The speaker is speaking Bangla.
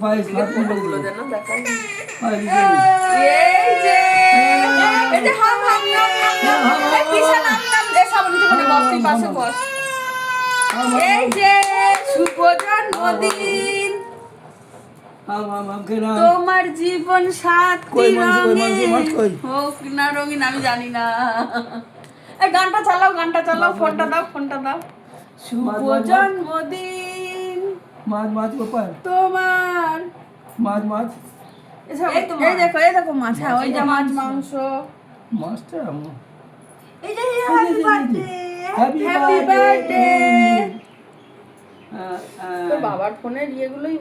পায়েস ফটোগুলো যেন দেখাই। পায়েস এই যে এই যে হাম হাম নাম নাম নাম এই পিছা নাম নাম দে সামনে থেকে বস তুই পাশে বস। এই যে শুভ জন্মদিন তোমার জীবন সাথী রঙিন হোক না রঙিন আমি জানি না। এই গানটা চালাও ফোনটা দাও। শুভ জন্মদিন মাছ গোপাল তোমার মাছ এই দেখো মাছ, হ্যাঁ ওই যে মাছ মাংস মাছটা এই যে হ্যাপি বার্থডে তোর বাবার ফোনের ইয়েগুলোই